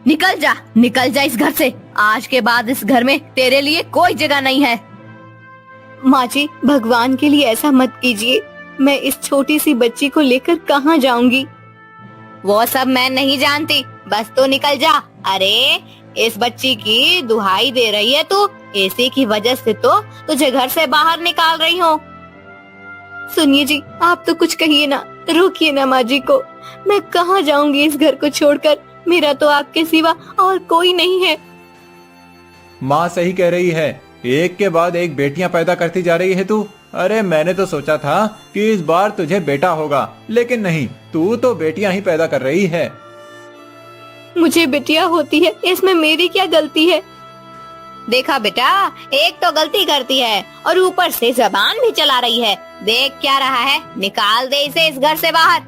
निकल जा इस घर से। आज के बाद इस घर में तेरे लिए कोई जगह नहीं है। माँ जी, भगवान के लिए ऐसा मत कीजिए। मैं इस छोटी सी बच्ची को लेकर कहाँ जाऊंगी? वो सब मैं नहीं जानती, बस तू निकल जा। अरे इस बच्ची की दुहाई दे रही है तू, इसी की वजह से तो तुझे घर से बाहर निकाल रही हूँ। सुनिए जी, आप तो कुछ कहिए ना, रोकिए ना माँ जी को। मैं कहाँ जाऊंगी इस घर को छोड़कर? मेरा तो आपके सिवा और कोई नहीं है। माँ सही कह रही है, एक के बाद एक बेटियां पैदा करती जा रही है तू। अरे मैंने तो सोचा था कि इस बार तुझे बेटा होगा, लेकिन नहीं, तू तो बेटियां ही पैदा कर रही है। मुझे बेटियां होती है, इसमें मेरी क्या गलती है? देखा बेटा, एक तो गलती करती है और ऊपर से जबान भी चला रही है। देख क्या रहा है, निकाल दे इसे इस घर से बाहर।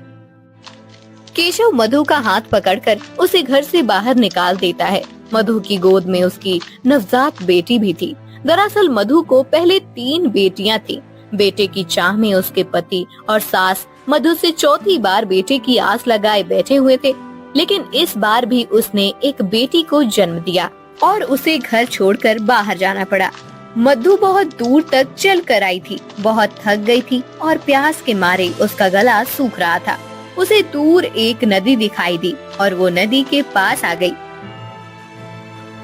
केशव मधु का हाथ पकड़कर उसे घर से बाहर निकाल देता है। मधु की गोद में उसकी नवजात बेटी भी थी। दरअसल मधु को पहले 3 बेटियां थी। बेटे की चाह में उसके पति और सास मधु से चौथी बार बेटे की आस लगाए बैठे हुए थे, लेकिन इस बार भी उसने एक बेटी को जन्म दिया और उसे घर छोड़कर बाहर जाना पड़ा। मधु बहुत दूर तक चल कर आई थी, बहुत थक गई थी और प्यास के मारे उसका गला सूख रहा था। उसे दूर एक नदी दिखाई दी और वो नदी के पास आ गई।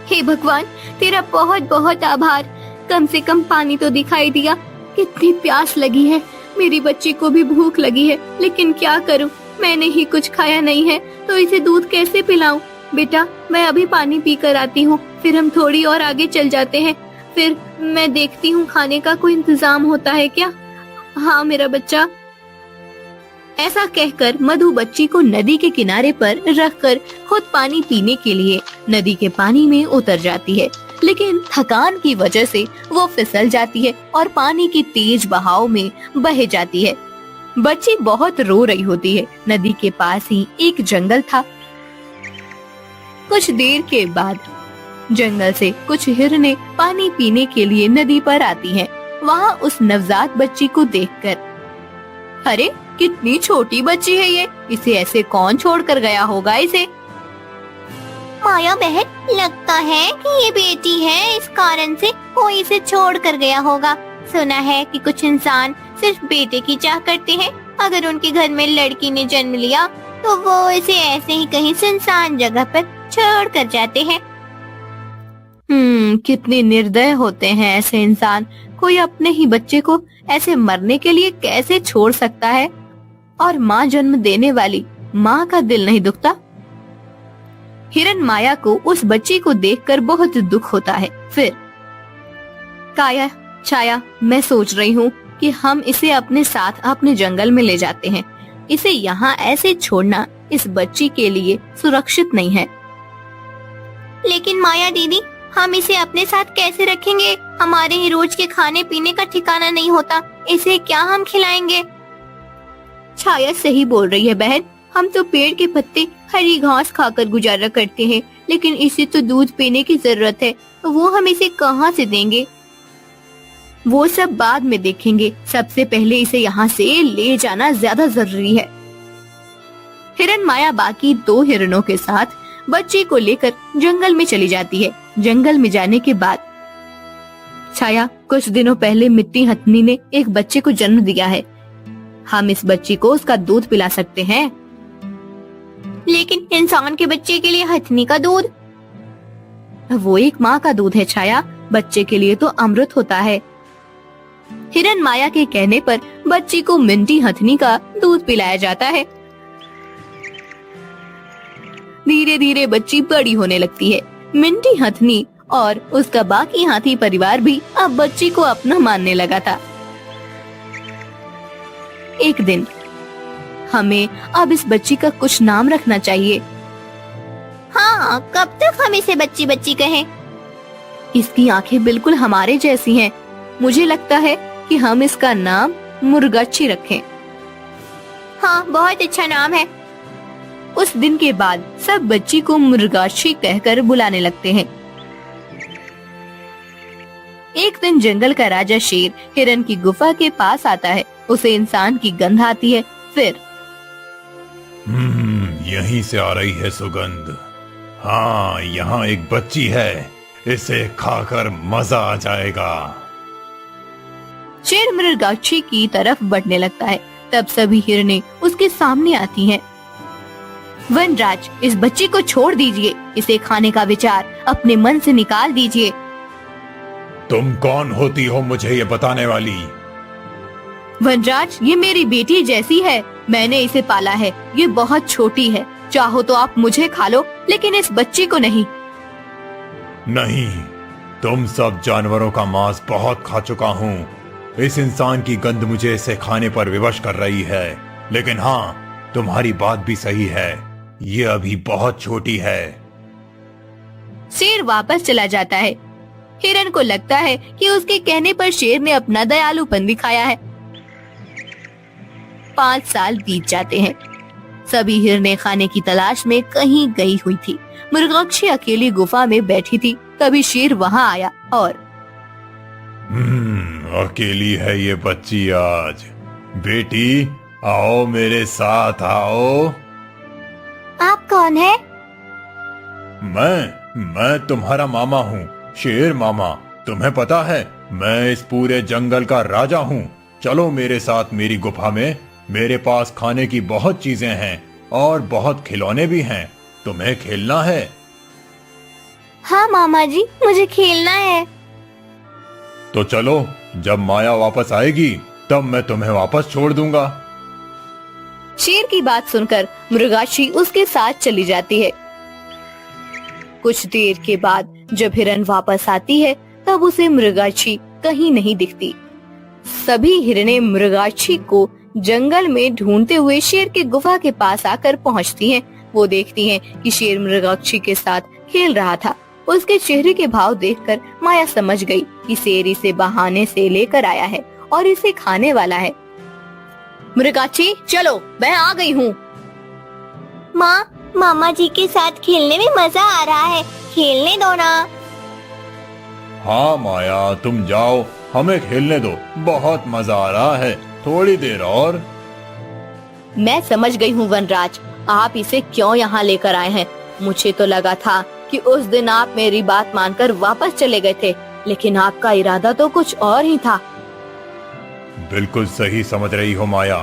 हे भगवान, तेरा बहुत बहुत आभार। कम से कम पानी तो दिखाई दिया। कितनी प्यास लगी है, मेरी बच्ची को भी भूख लगी है, लेकिन क्या करूं, मैंने ही कुछ खाया नहीं है, तो इसे दूध कैसे पिलाऊं? बेटा, मैं अभी पानी पी कर आती हूँ, फिर हम थोड़ी और आगे चल जाते हैं। फिर मैं देखती हूँ खाने का कोई इंतजाम होता है क्या। हाँ मेरा बच्चा। ऐसा कहकर मधु बच्ची को नदी के किनारे पर रखकर खुद पानी पीने के लिए नदी के पानी में उतर जाती है, लेकिन थकान की वजह से वो फिसल जाती है और पानी की तेज बहाव में बह जाती है। बच्ची बहुत रो रही होती है। नदी के पास ही एक जंगल था। कुछ देर के बाद जंगल से कुछ हिरनें पानी पीने के लिए नदी पर आती हैं। वहाँ उस नवजात बच्ची को देखकर, अरे कितनी छोटी बच्ची है ये, इसे ऐसे कौन छोड़कर गया होगा इसे? माया बहन, लगता है कि ये बेटी है, इस कारण से कोई इसे छोड़ कर गया होगा। सुना है कि कुछ इंसान सिर्फ बेटे की चाह करते हैं। अगर उनके घर में लड़की ने जन्म लिया तो वो इसे ऐसे ही कहीं सुनसान जगह पर छोड़ कर जाते हैं। कितने निर्दय होते हैं ऐसे इंसान। कोई अपने ही बच्चे को ऐसे मरने के लिए कैसे छोड़ सकता है? और माँ जन्म देने वाली माँ का दिल नहीं दुखता? हिरन माया को उस बच्ची को देखकर बहुत दुख होता है। फिर काया छाया, मैं सोच रही हूँ कि हम इसे अपने साथ अपने जंगल में ले जाते हैं। इसे यहाँ ऐसे छोड़ना इस बच्ची के लिए सुरक्षित नहीं है। लेकिन माया दीदी, हम इसे अपने साथ कैसे रखेंगे? हमारे ही रोज के खाने पीने का ठिकाना नहीं होता, इसे क्या हम खिलाएंगे? छाया सही बोल रही है बहन। हम तो पेड़ के पत्ते, हरी घास खाकर गुजारा करते हैं, लेकिन इसे तो दूध पीने की जरूरत है। वो हम इसे कहाँ से देंगे? वो सब बाद में देखेंगे। सबसे पहले इसे यहाँ से ले जाना ज्यादा जरूरी है। हिरन माया बाकी 2 हिरणों के साथ बच्ची को लेकर जंगल में चली जाती है। जंगल में जाने के बाद छाया, कुछ दिनों पहले मिट्टी हथनी ने एक बच्चे को जन्म दिया है। हम इस बच्ची को उसका दूध पिला सकते हैं। लेकिन इंसान के बच्चे के लिए हथनी का दूध? वो एक माँ का दूध है छाया, बच्चे के लिए तो अमृत होता है। हिरन माया के कहने पर बच्ची को मिंटी हथनी का दूध पिलाया जाता है। धीरे धीरे बच्ची बड़ी होने लगती है। मिंटी हथनी और उसका बाकी हाथी परिवार भी अब बच्ची को अपना मानने लगा था। एक दिन, हमें अब इस बच्ची का कुछ नाम रखना चाहिए। हाँ, कब तक हम इसे बच्ची बच्ची कहें? इसकी आंखें बिल्कुल हमारे जैसी हैं। मुझे लगता है कि हम इसका नाम मुर्गाछी रखें। हाँ, बहुत अच्छा नाम है। उस दिन के बाद सब बच्ची को मुर्गाछी कहकर बुलाने लगते हैं। एक दिन जंगल का राजा शेर हिरन की गुफा के पास आता है। उसे इंसान की गंध आती है। फिर यहीं से आ रही है सुगंध। हाँ, यहाँ एक बच्ची है, इसे खाकर मजा आ जाएगा। शेर मृगाक्षी की तरफ बढ़ने लगता है। तब सभी हिरनें उसके सामने आती हैं। वनराज, इस बच्ची को छोड़ दीजिए, इसे खाने का विचार अपने मन से निकाल दीजिए। तुम कौन होती हो मुझे ये बताने वाली? वनराज, ये मेरी बेटी जैसी है, मैंने इसे पाला है, ये बहुत छोटी है, चाहो तो आप मुझे खा लो, लेकिन इस बच्ची को नहीं। नहीं, तुम सब जानवरों का मांस बहुत खा चुका हूँ। इस इंसान की गंध मुझे इसे खाने पर विवश कर रही है। लेकिन हाँ, तुम्हारी बात भी सही है, ये अभी बहुत छोटी है। शेर वापस चला जाता है। हिरन को लगता है कि उसके कहने पर शेर ने अपना दयालुपन दिखाया है। 5 साल बीत जाते हैं। सभी हिरनें खाने की तलाश में कहीं गई हुई थी। मृगाक्षी अकेली गुफा में बैठी थी। तभी शेर वहाँ आया और अकेली है ये बच्ची आज। बेटी, आओ मेरे साथ आओ। आप कौन है? मैं तुम्हारा मामा हूँ, शेर मामा। तुम्हें पता है, मैं इस पूरे जंगल का राजा हूँ। चलो मेरे साथ मेरी गुफा में। मेरे पास खाने की बहुत चीजें हैं और बहुत खिलौने भी हैं। तुम्हें खेलना है? हाँ मामा जी, मुझे खेलना है। तो चलो, जब माया वापस आएगी तब मैं तुम्हें वापस छोड़ दूंगा। शेर की बात सुनकर मृगाक्षी उसके साथ चली जाती है। कुछ देर के बाद जब हिरन वापस आती है तब उसे मृगाक्षी कहीं नहीं दिखती। सभी हिरनें मृगाक्षी को जंगल में ढूंढते हुए शेर की गुफा के पास आकर पहुंचती हैं। वो देखती हैं कि शेर मृगाक्षी के साथ खेल रहा था। उसके चेहरे के भाव देखकर माया समझ गई कि शेर इसे बहाने से लेकर आया है और इसे खाने वाला है। मृगाक्षी, चलो, मैं आ गई हूँ। माँ, मामा जी के साथ खेलने में मजा आ रहा है, खेलने दो ना। हाँ माया, तुम जाओ, हमें खेलने दो, बहुत मजा आ रहा है, थोड़ी देर और। मैं समझ गई हूँ वनराज, आप इसे क्यों यहाँ लेकर आए हैं। मुझे तो लगा था कि उस दिन आप मेरी बात मानकर वापस चले गए थे, लेकिन आपका इरादा तो कुछ और ही था। बिल्कुल सही समझ रही हो माया।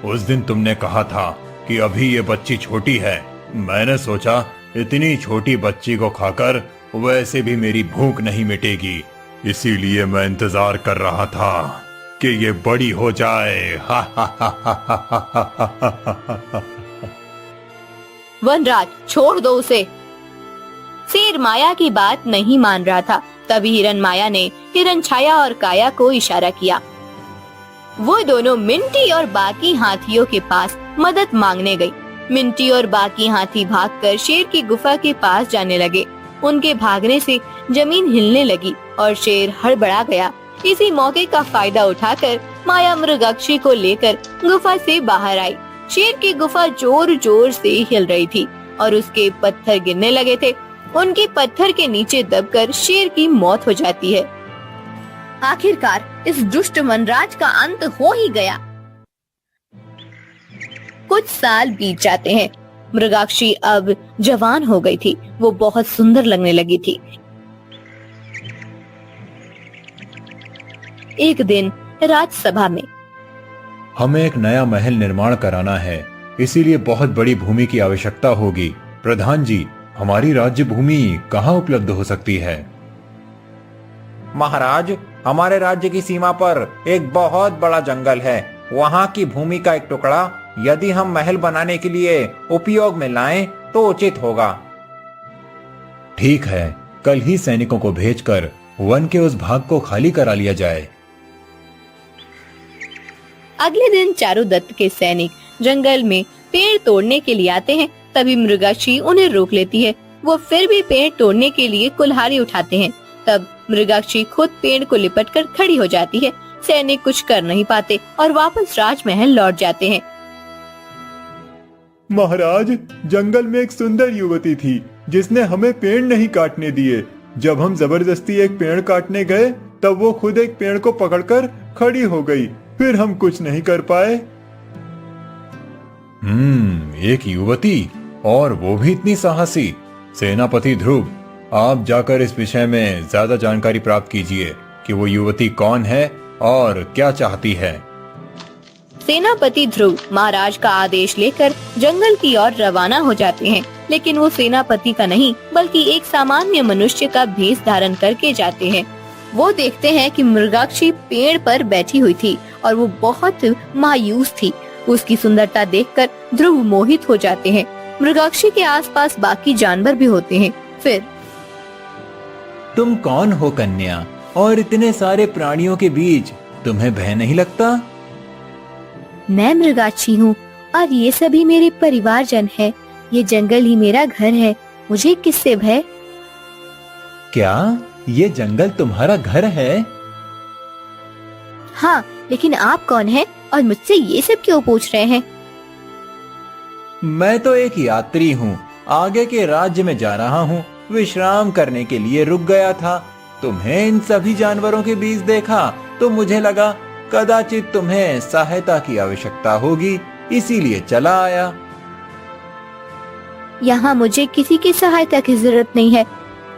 उस दिन तुमने कहा था कि अभी ये बच्ची छोटी है। मैंने सोचा इतनी छोटी बच्ची को खाकर वैसे भी मेरी भूख नहीं मिटेगी, इसीलिए मैं इंतजार कर रहा था कि ये बड़ी हो जाए। वनराज, छोड़ दो उसे। शेर माया की बात नहीं मान रहा था। तभी हिरन माया ने हिरन छाया और काया को इशारा किया। वो दोनों मिंटी और बाकी हाथियों के पास मदद मांगने गई। मिंटी और बाकी हाथी भागकर शेर की गुफा के पास जाने लगे। उनके भागने से जमीन हिलने लगी और शेर हड़बड़ा गया। इसी मौके का फायदा उठाकर माया मृगाक्षी को लेकर गुफा से बाहर आई। शेर की गुफा जोर जोर से हिल रही थी और उसके पत्थर गिरने लगे थे। उनके पत्थर के नीचे दबकर शेर की मौत हो जाती है। आखिरकार इस दुष्ट वनराज का अंत हो ही गया। कुछ साल बीत जाते हैं। मृगाक्षी अब जवान हो गई थी। वो बहुत सुंदर लगने लगी थी। एक दिन राजसभा में, हमें एक नया महल निर्माण कराना है, इसीलिए बहुत बड़ी भूमि की आवश्यकता होगी। प्रधान जी, हमारी राज्य भूमि कहाँ उपलब्ध हो सकती है? महाराज, हमारे राज्य की सीमा पर एक बहुत बड़ा जंगल है। वहाँ की भूमि का एक टुकड़ा यदि हम महल बनाने के लिए उपयोग में लाएं तो उचित होगा। ठीक है, कल ही सैनिकों को भेजकर वन के उस भाग को खाली करा लिया जाए। अगले दिन चारुदत्त के सैनिक जंगल में पेड़ तोड़ने के लिए आते हैं। तभी मृगाक्षी उन्हें रोक लेती है। वो फिर भी पेड़ तोड़ने के लिए कुल्हाड़ी उठाते हैं। तब मृगाक्षी खुद पेड़ को लिपटकर खड़ी हो जाती है। सैनिक कुछ कर नहीं पाते और वापस राजमहल लौट जाते हैं। महाराज, जंगल में एक सुंदर युवती थी जिसने हमें पेड़ नहीं काटने दिए। जब हम जबरदस्ती एक पेड़ काटने गए तब वो खुद एक पेड़ को पकड़कर खड़ी हो गई, फिर हम कुछ नहीं कर पाए। एक युवती, और वो भी इतनी साहसी। सेनापति ध्रुव, आप जाकर इस विषय में ज्यादा जानकारी प्राप्त कीजिए कि वो युवती कौन है और क्या चाहती है। सेनापति ध्रुव महाराज का आदेश लेकर जंगल की ओर रवाना हो जाते हैं, लेकिन वो सेनापति का नहीं बल्कि एक सामान्य मनुष्य का भेष धारण करके जाते हैं। वो देखते हैं कि मृगाक्षी पेड़ पर बैठी हुई थी और वो बहुत मायूस थी। उसकी सुंदरता देखकर ध्रुव मोहित हो जाते हैं। मृगाक्षी के आसपास बाकी जानवर भी होते हैं। फिर, तुम कौन हो कन्या, और इतने सारे प्राणियों के बीच तुम्हें भय नहीं लगता? मैं मृगाक्षी हूँ और ये सभी मेरे परिवारजन हैं। ये जंगल ही मेरा घर है, मुझे किससे भय? क्या ये जंगल तुम्हारा घर है? हाँ, लेकिन आप कौन हैं और मुझसे ये सब क्यों पूछ रहे हैं? मैं तो एक यात्री हूँ, आगे के राज्य में जा रहा हूँ। विश्राम करने के लिए रुक गया था। तुम्हें इन सभी जानवरों के बीच देखा तो मुझे लगा कदाचित तुम्हें सहायता की आवश्यकता होगी, इसीलिए चला आया। यहाँ मुझे किसी की सहायता की जरूरत नहीं है।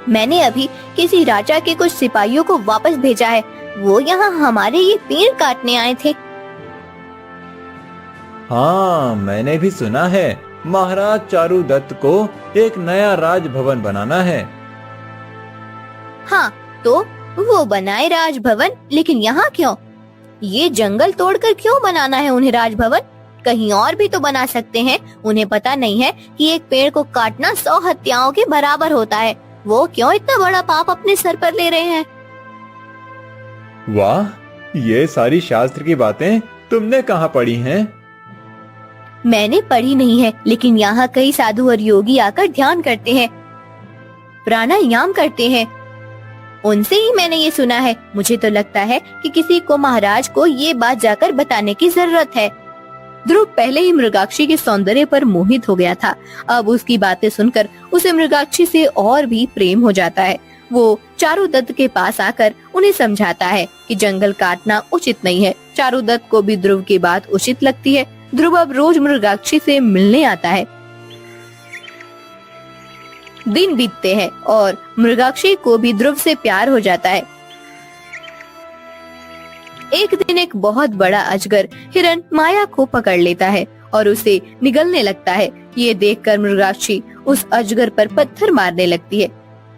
मैंने अभी किसी राजा के कुछ सिपाहियों को वापस भेजा है। वो यहाँ हमारे ये पेड़ काटने आए थे। हाँ, मैंने भी सुना है महाराज चारुदत्त को एक नया राजभवन बनाना है। हाँ, तो वो बनाए राजभवन, लेकिन यहाँ क्यों? ये जंगल तोड़कर क्यों बनाना है उन्हें राजभवन? कहीं और भी तो बना सकते हैं। उन्हें पता नहीं है कि एक पेड़ को काटना 100 हत्याओं के बराबर होता है। वो क्यों इतना बड़ा पाप अपने सर पर ले रहे हैं? वाह, ये सारी शास्त्र की बातें तुमने कहाँ पढ़ी हैं? मैंने पढ़ी नहीं है, लेकिन यहाँ कई साधु और योगी आकर ध्यान करते हैं, प्राणायाम करते हैं। उनसे ही मैंने ये सुना है। मुझे तो लगता है कि किसी को महाराज को ये बात जाकर बताने की जरूरत है। ध्रुव पहले ही मृगाक्षी के सौंदर्य पर मोहित हो गया था। अब उसकी बातें सुनकर उसे मृगाक्षी से और भी प्रेम हो जाता है। वो चारुदत्त के पास आकर उन्हें समझाता है कि जंगल काटना उचित नहीं है। चारुदत्त को भी ध्रुव की बात उचित लगती है। ध्रुव अब रोज मृगाक्षी से मिलने आता है। दिन बीतते हैं और मृगाक्षी को भी ध्रुव से प्यार हो जाता है। एक दिन एक बहुत बड़ा अजगर हिरण माया को पकड़ लेता है और उसे निगलने लगता है। ये देखकर मृगाक्षी उस अजगर पर पत्थर मारने लगती है,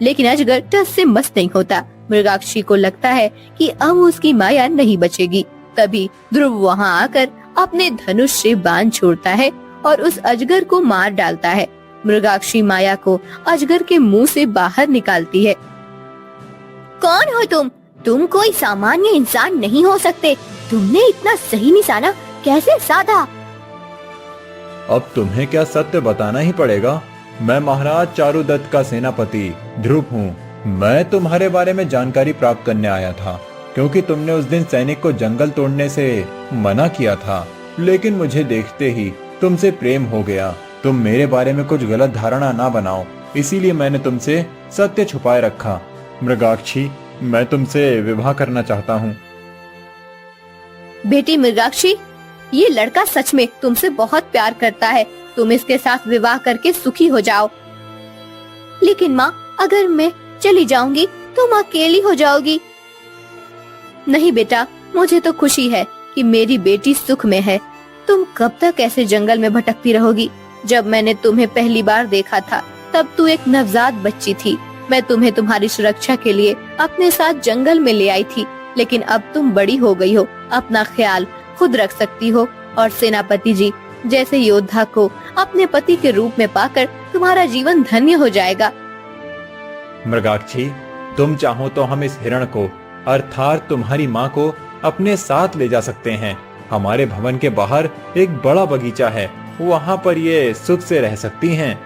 लेकिन अजगर टस से मस नहीं होता। मृगाक्षी को लगता है कि अब उसकी माया नहीं बचेगी। तभी ध्रुव वहाँ आकर अपने धनुष से बाण छोड़ता है और उस अजगर को मार डालता है। मृगाक्षी माया को अजगर के मुंह से बाहर निकालती है। कौन हो तुम? तुम कोई सामान्य इंसान नहीं हो सकते। तुमने इतना सही निशाना कैसे साधा? अब तुम्हें क्या सत्य बताना ही पड़ेगा। मैं महाराज चारुदत्त का सेनापति ध्रुव हूँ। मैं तुम्हारे बारे में जानकारी प्राप्त करने आया था, क्योंकि तुमने उस दिन सैनिक को जंगल तोड़ने से मना किया था, लेकिन मुझे देखते ही तुमसे प्रेम हो गया। तुम मेरे बारे में कुछ गलत धारणा ना बनाओ, इसीलिए मैंने तुमसे सत्य छुपाए रखा। मृगाक्षी, मैं तुमसे विवाह करना चाहता हूँ। बेटी मृगाक्षी, ये लड़का सच में तुमसे बहुत प्यार करता है। तुम इसके साथ विवाह करके सुखी हो जाओ। लेकिन माँ, अगर मैं चली जाऊंगी तुम अकेली हो जाओगी। नहीं बेटा, मुझे तो खुशी है कि मेरी बेटी सुख में है। तुम कब तक ऐसे जंगल में भटकती रहोगी? जब मैंने तुम्हें पहली बार देखा था तब तू एक नवजात बच्ची थी। मैं तुम्हें तुम्हारी सुरक्षा के लिए अपने साथ जंगल में ले आई थी, लेकिन अब तुम बड़ी हो गई हो, अपना ख्याल खुद रख सकती हो और सेनापति जी जैसे योद्धा को अपने पति के रूप में पाकर तुम्हारा जीवन धन्य हो जाएगा। मृगाक्षी, तुम चाहो तो हम इस हिरण को अर्थात तुम्हारी माँ को अपने साथ ले जा सकते हैं। हमारे भवन के बाहर एक बड़ा बगीचा है, वहाँ पर ये सुख से रह सकती हैं।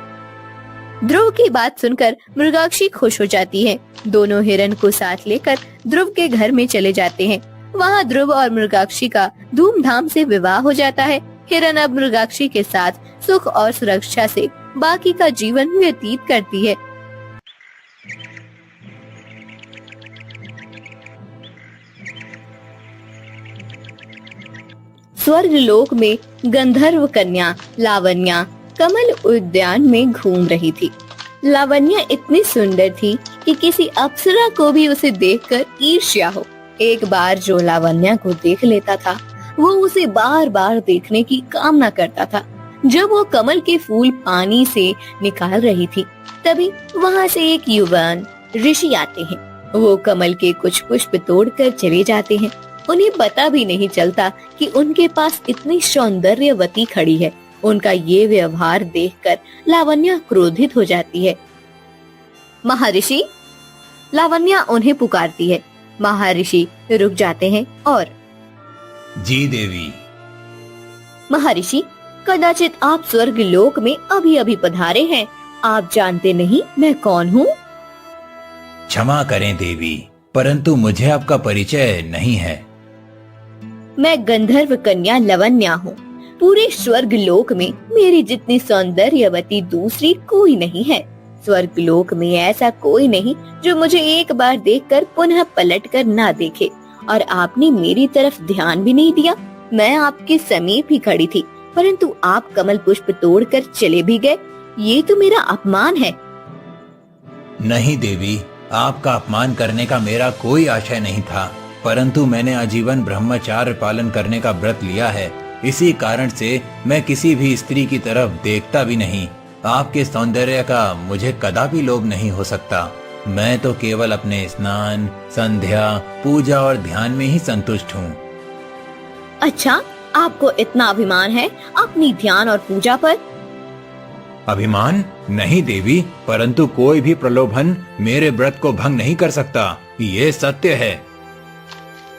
ध्रुव की बात सुनकर मृगाक्षी खुश हो जाती है। दोनों हिरण को साथ लेकर ध्रुव के घर में चले जाते हैं। वहाँ ध्रुव और मृगाक्षी का धूमधाम से विवाह हो जाता है। हिरण अब मृगाक्षी के साथ सुख और सुरक्षा से बाकी का जीवन व्यतीत करती है। स्वर्ग लोक में गंधर्व कन्या लावण्या कमल उद्यान में घूम रही थी। लावण्या इतनी सुंदर थी कि किसी अप्सरा को भी उसे देखकर ईर्ष्या हो। एक बार जो लावण्या को देख लेता था वो उसे बार बार देखने की कामना करता था। जब वो कमल के फूल पानी से निकाल रही थी तभी वहाँ से एक युवान ऋषि आते हैं। वो कमल के कुछ पुष्प तोड़कर चले जाते हैं। उन्हें पता भी नहीं चलता कि उनके पास इतनी सौंदर्यवती खड़ी है। उनका ये व्यवहार देखकर लावण्या क्रोधित हो जाती है। महर्षि, लावण्या उन्हें पुकारती है। महर्षि रुक जाते हैं और जी देवी। महर्षि, कदाचित आप स्वर्ग लोक में अभी अभी पधारे हैं। आप जानते नहीं मैं कौन हूँ? क्षमा करें देवी, परंतु मुझे आपका परिचय नहीं है। मैं गंधर्व कन्या लावण्या हूँ। पूरे स्वर्ग लोक में मेरी जितनी सौंदर्यवती दूसरी कोई नहीं है। स्वर्ग लोक में ऐसा कोई नहीं जो मुझे एक बार देखकर पुनः पलटकर ना देखे। और आपने मेरी तरफ ध्यान भी नहीं दिया। मैं आपके समीप ही खड़ी थी, परंतु आप कमल पुष्प तोड़कर चले भी गए। ये तो मेरा अपमान है। नहीं देवी, आपका अपमान करने का मेरा कोई आशय नहीं था, परंतु मैंने आजीवन ब्रह्मचार्य पालन करने का व्रत लिया है। इसी कारण से मैं किसी भी स्त्री की तरफ देखता भी नहीं। आपके सौंदर्य का मुझे कदापि लोभ नहीं हो सकता। मैं तो केवल अपने स्नान, संध्या, पूजा और ध्यान में ही संतुष्ट हूँ। अच्छा, आपको इतना अभिमान है अपनी ध्यान और पूजा पर? अभिमान नहीं देवी, परंतु कोई भी प्रलोभन मेरे व्रत को भंग नहीं कर सकता, ये सत्य है।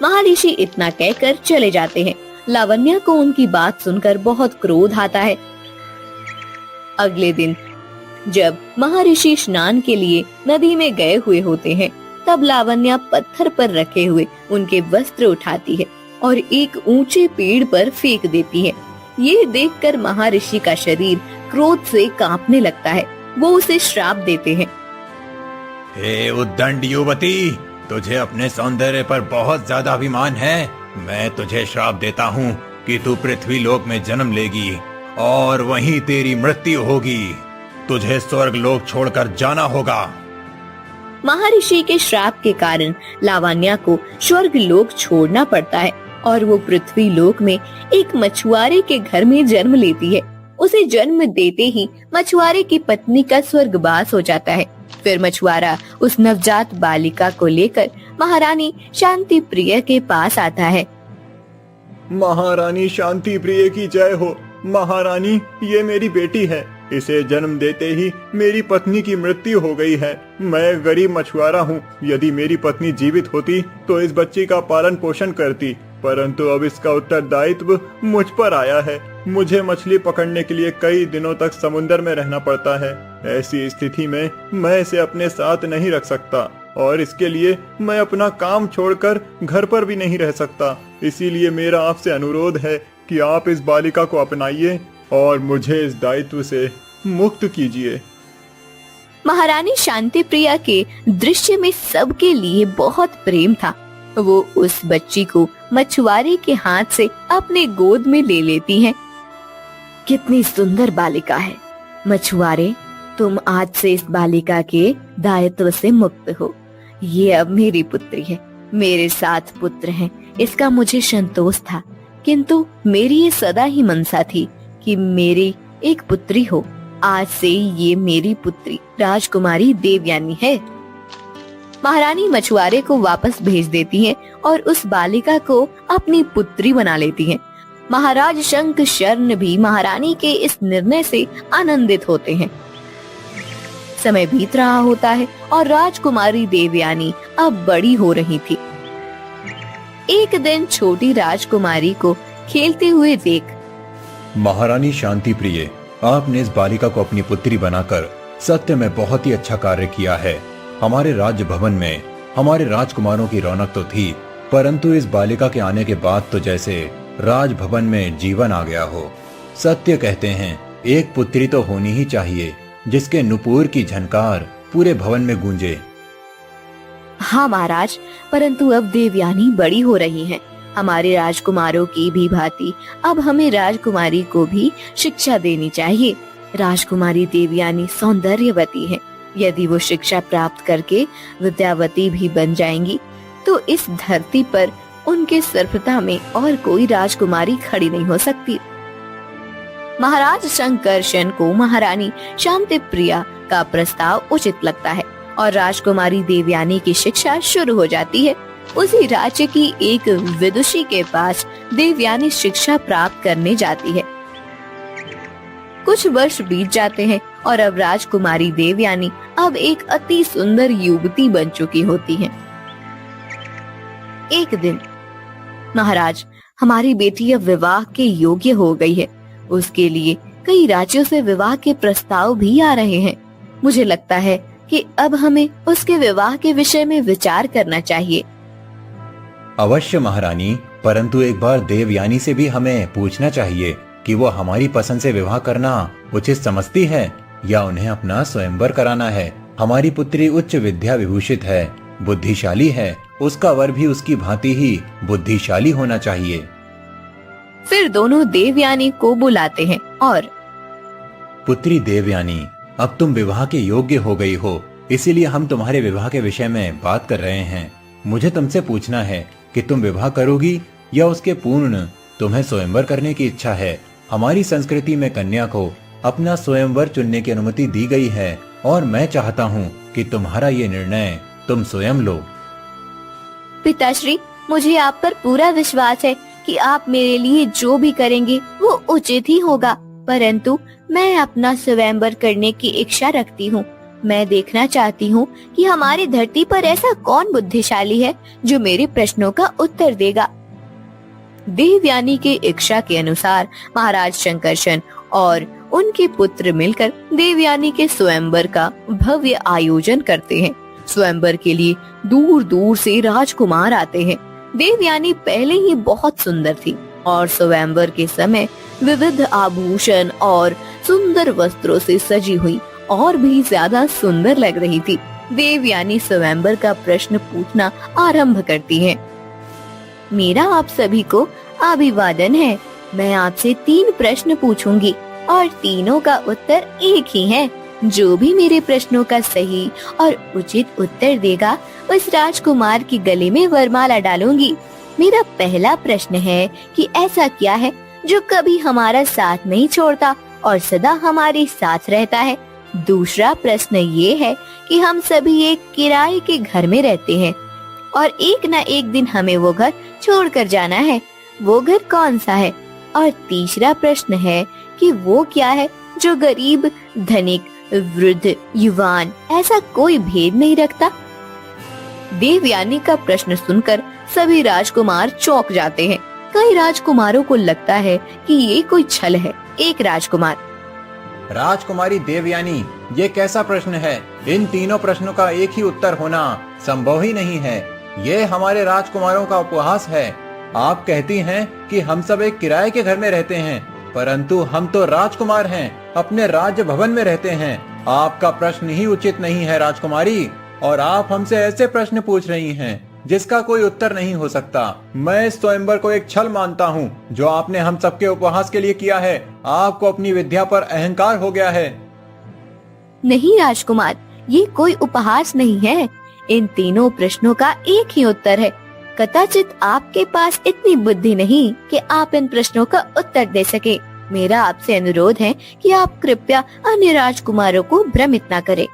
महर्षि इतना कहकर चले जाते हैं। लावण्या को उनकी बात सुनकर बहुत क्रोध आता है। अगले दिन जब महर्षि स्नान के लिए नदी में गए हुए होते हैं, तब लावण्या पत्थर पर रखे हुए उनके वस्त्र उठाती है और एक ऊंचे पेड़ पर फेंक देती है। ये देखकर महर्षि का शरीर क्रोध से कांपने लगता है। वो उसे श्राप देते हैं। हे उद्दंड युवती, तुझे अपने सौंदर्य पर बहुत ज्यादा अभिमान है। मैं तुझे श्राप देता हूँ कि तू पृथ्वी लोक में जन्म लेगी और वहीं तेरी मृत्यु होगी। तुझे स्वर्ग लोक छोड़कर जाना होगा। महर्षि के श्राप के कारण लावण्या को स्वर्ग लोक छोड़ना पड़ता है और वो पृथ्वी लोक में एक मछुआरे के घर में जन्म लेती है। उसे जन्म देते ही मछुआरे की पत्नी का स्वर्गवास हो जाता है। फिर मछुआरा उस नवजात बालिका को लेकर महारानी शांति प्रिय के पास आता है। महारानी शांति प्रिय की जय हो। महारानी, ये मेरी बेटी है। इसे जन्म देते ही मेरी पत्नी की मृत्यु हो गई है। मैं गरीब मछुआरा हूँ। यदि मेरी पत्नी जीवित होती तो इस बच्ची का पालन पोषण करती, परंतु अब इसका उत्तरदायित्व मुझ पर आया है। मुझे मछली पकड़ने के लिए कई दिनों तक समुद्र में रहना पड़ता है। ऐसी स्थिति में मैं इसे अपने साथ नहीं रख सकता और इसके लिए मैं अपना काम छोड़कर घर पर भी नहीं रह सकता। इसीलिए मेरा आपसे अनुरोध है कि आप इस बालिका को अपनाइए और मुझे इस दायित्व से मुक्त कीजिए। महारानी शांति प्रिया के दृश्य में सबके लिए बहुत प्रेम था। वो उस बच्ची को मछुआरे के हाथ से अपने गोद में ले लेती हैं। कितनी सुंदर बालिका है। मछुआरे, तुम आज से इस बालिका के दायित्व से मुक्त हो। ये अब मेरी पुत्री है। मेरे 7 पुत्र हैं। इसका मुझे संतोष था, किंतु मेरी ये सदा ही मनसा थी कि मेरी एक पुत्री हो। आज से ये मेरी पुत्री राजकुमारी देवयानी है। महारानी मछुआरे को वापस भेज देती हैं और उस बालिका को अपनी पुत्री बना लेती हैं। महाराज शंख शर्ण भी महारानी के इस निर्णय से आनंदित होते हैं। समय बीत रहा होता है और राजकुमारी देवयानी अब बड़ी हो रही थी। एक दिन छोटी राजकुमारी को खेलते हुए देख महारानी शांति प्रिय, आपने इस बालिका को अपनी पुत्री बनाकर सत्य में बहुत ही अच्छा कार्य किया है। हमारे राज्य भवन में हमारे राजकुमारों की रौनक तो थी, परंतु इस बालिका के आने के बाद तो जैसे राजभवन में जीवन आ गया हो। सत्य कहते हैं, एक पुत्री तो होनी ही चाहिए जिसके नुपुर की झनकार पूरे भवन में गूंजे। हाँ महाराज, परंतु अब देवयानी बड़ी हो रही हैं। हमारे राजकुमारों की भी भांति अब हमें राजकुमारी को भी शिक्षा देनी चाहिए। राजकुमारी देवयानी सौंदर्यवती है। यदि वो शिक्षा प्राप्त करके विद्यावती भी बन जाएंगी तो इस धरती पर उनके सर्वथा में और कोई राजकुमारी खड़ी नहीं हो सकती। महाराज शंकरशन को महारानी शांति प्रिया का प्रस्ताव उचित लगता है और राजकुमारी देवयानी की शिक्षा शुरू हो जाती है। उसी राज्य की एक विदुषी के पास देवयानी शिक्षा प्राप्त करने जाती है। कुछ वर्ष बीत जाते हैं और अब राजकुमारी देवयानी अब एक अति सुंदर युवती बन चुकी होती है। एक दिन, महाराज, हमारी बेटी अब विवाह के योग्य हो गई है। उसके लिए कई राज्यों से विवाह के प्रस्ताव भी आ रहे हैं। मुझे लगता है कि अब हमें उसके विवाह के विषय में विचार करना चाहिए। अवश्य महारानी, परंतु एक बार देवयानी से भी हमें पूछना चाहिए कि वो हमारी पसंद से विवाह करना उचित समझती है या उन्हें अपना स्वयंवर कराना है। हमारी पुत्री उच्च विद्या विभूषित है, बुद्धिशाली है, उसका वर भी उसकी भांति ही बुद्धिशाली होना चाहिए। फिर दोनों देवयानी को बुलाते हैं और पुत्री देवयानी, अब तुम विवाह के योग्य हो गई हो, इसीलिए हम तुम्हारे विवाह के विषय में बात कर रहे हैं। मुझे तुमसे पूछना है कि तुम विवाह करोगी या उसके पूर्ण तुम्हें स्वयंवर करने की इच्छा है। हमारी संस्कृति में कन्या को अपना स्वयंवर चुनने की अनुमति दी गई है और मैं चाहता हूँ कि तुम्हारा ये निर्णय तुम स्वयं लो। पिताश्री, मुझे आप पर पूरा विश्वास है कि आप मेरे लिए जो भी करेंगे वो उचित ही होगा, परंतु मैं अपना स्वयंवर करने की इच्छा रखती हूँ। मैं देखना चाहती हूँ कि हमारी धरती पर ऐसा कौन बुद्धिशाली है जो मेरे प्रश्नों का उत्तर देगा। देवयानी के इच्छा के अनुसार महाराज शंकरशन और उनके पुत्र मिलकर देवयानी के स्वयंवर का भव्य आयोजन करते हैं। स्वयंवर के लिए दूर दूर से राजकुमार आते हैं। देवयानी पहले ही बहुत सुंदर थी और स्वयंवर के समय विविध आभूषण और सुंदर वस्त्रों से सजी हुई और भी ज्यादा सुंदर लग रही थी। देवयानी स्वयंवर का प्रश्न पूछना आरंभ करती है। मेरा आप सभी को अभिवादन है। मैं आपसे 3 प्रश्न पूछूंगी और तीनों का उत्तर एक ही है। जो भी मेरे प्रश्नों का सही और उचित उत्तर देगा उस राजकुमार की गले में वरमाला डालूंगी। मेरा पहला प्रश्न है कि ऐसा क्या है जो कभी हमारा साथ नहीं छोड़ता और सदा हमारे साथ रहता है। दूसरा प्रश्न ये है कि हम सभी एक किराए के घर में रहते हैं और एक न एक दिन हमें वो घर छोड़कर जाना है। वो घर कौन सा है? और तीसरा प्रश्न है कि वो क्या है जो गरीब, धनिक, वृद्ध, युवान ऐसा कोई भेद नहीं रखता। देवयानी का प्रश्न सुनकर सभी राजकुमार चौंक जाते हैं। कई राजकुमारों को लगता है कि ये कोई छल है। एक राजकुमार, राजकुमारी देवयानी, ये कैसा प्रश्न है? इन तीनों प्रश्नों का एक ही उत्तर होना संभव ही नहीं है। ये हमारे राजकुमारों का उपहास है। आप कहती हैं कि हम सब एक किराए के घर में रहते हैं, परंतु हम तो राजकुमार हैं, अपने राज्य भवन में रहते हैं। आपका प्रश्न ही उचित नहीं है राजकुमारी, और आप हमसे ऐसे प्रश्न पूछ रही हैं जिसका कोई उत्तर नहीं हो सकता। मैं इस स्वयंवर को एक छल मानता हूँ जो आपने हम सबके उपहास के लिए किया है। आपको अपनी विद्या पर अहंकार हो गया है। नहीं राजकुमार, ये कोई उपहास नहीं है। इन तीनों प्रश्नों का एक ही उत्तर है। कदाचित आपके पास इतनी बुद्धि नहीं कि आप इन प्रश्नों का उत्तर दे सके। मेरा आपसे अनुरोध है कि आप कृपया अन्य राजकुमारों को भ्रमित न करें।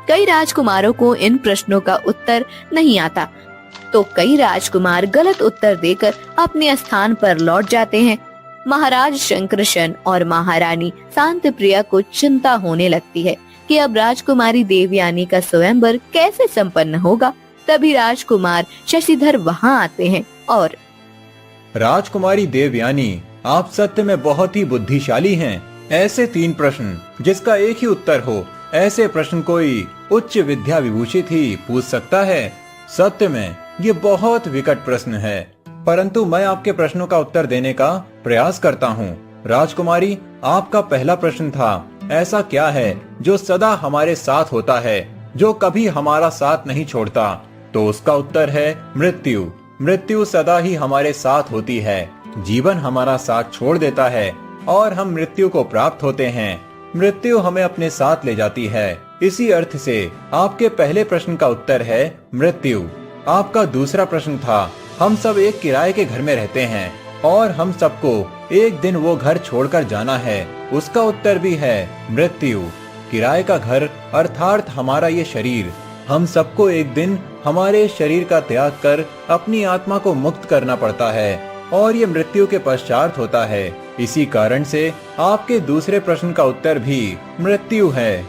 कई राजकुमारों को इन प्रश्नों का उत्तर नहीं आता, तो कई राजकुमार गलत उत्तर देकर अपने स्थान पर लौट जाते हैं। महाराज शंकरशन और महारानी शांतिप्रिया को चिंता होने लगती है कि अब राजकुमारी देवयानी का स्वयंवर कैसे संपन्न होगा। तभी राजकुमार शशिधर वहाँ आते हैं और राजकुमारी देवयानी, आप सत्य में बहुत ही बुद्धिशाली हैं। ऐसे 3 प्रश्न जिसका एक ही उत्तर हो, ऐसे प्रश्न कोई उच्च विद्या विभूषित ही पूछ सकता है। सत्य में ये बहुत विकट प्रश्न है, परंतु मैं आपके प्रश्नों का उत्तर देने का प्रयास करता हूँ। राजकुमारी, आपका पहला प्रश्न था, ऐसा क्या है जो सदा हमारे साथ होता है, जो कभी हमारा साथ नहीं छोड़ता? तो उसका उत्तर है मृत्यु। मृत्यु सदा ही हमारे साथ होती है। जीवन हमारा साथ छोड़ देता है और हम मृत्यु को प्राप्त होते हैं। मृत्यु हमें अपने साथ ले जाती है। इसी अर्थ से आपके पहले प्रश्न का उत्तर है मृत्यु। आपका दूसरा प्रश्न था, हम सब एक किराए के घर में रहते हैं और हम सबको एक दिन वो घर छोड़कर जाना है। उसका उत्तर भी है मृत्यु। किराए का घर अर्थात हमारा ये शरीर। हम सबको एक दिन हमारे शरीर का त्याग कर अपनी आत्मा को मुक्त करना पड़ता है और ये मृत्यु के पश्चात होता है। इसी कारण से आपके दूसरे प्रश्न का उत्तर भी मृत्यु है।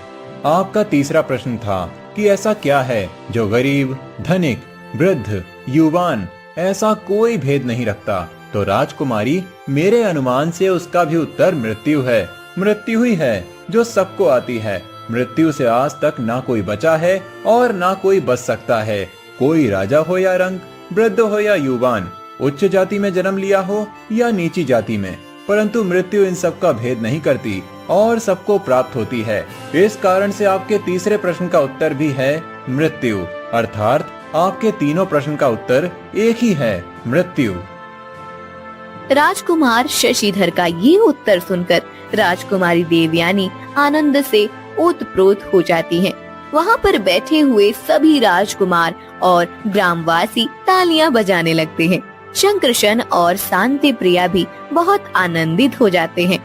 आपका तीसरा प्रश्न था कि ऐसा क्या है जो गरीब, धनिक, वृद्ध, युवान ऐसा कोई भेद नहीं रखता। तो राजकुमारी, मेरे अनुमान से उसका भी उत्तर मृत्यु है। मृत्यु ही है जो सबको आती है। मृत्यु से आज तक ना कोई बचा है और ना कोई बच सकता है। कोई राजा हो या रंक, वृद्ध हो या युवान, उच्च जाति में जन्म लिया हो या नीची जाति में, परंतु मृत्यु इन सब का भेद नहीं करती और सबको प्राप्त होती है। इस कारण से आपके तीसरे प्रश्न का उत्तर भी है मृत्यु। अर्थात आपके तीनों प्रश्न का उत्तर एक ही है, मृत्यु। राजकुमार शशिधर का ये उत्तर सुनकर राजकुमारी देवयानी आनंद से ओतप्रोत हो जाती हैं। वहाँ पर बैठे हुए सभी राजकुमार और ग्रामवासी तालियां बजाने लगते हैं। शंकरशन और शांति प्रिया भी बहुत आनंदित हो जाते हैं।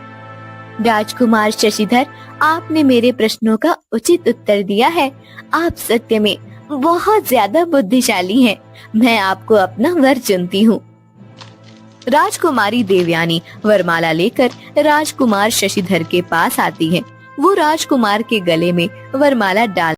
राजकुमार शशिधर, आपने मेरे प्रश्नों का उचित उत्तर दिया है। आप सत्य में बहुत ज्यादा बुद्धिशाली हैं। मैं आपको अपना वर चुनती हूँ। राजकुमारी देवयानी वरमाला लेकर राजकुमार शशिधर के पास आती है। वो राजकुमार के गले में वरमाला डाल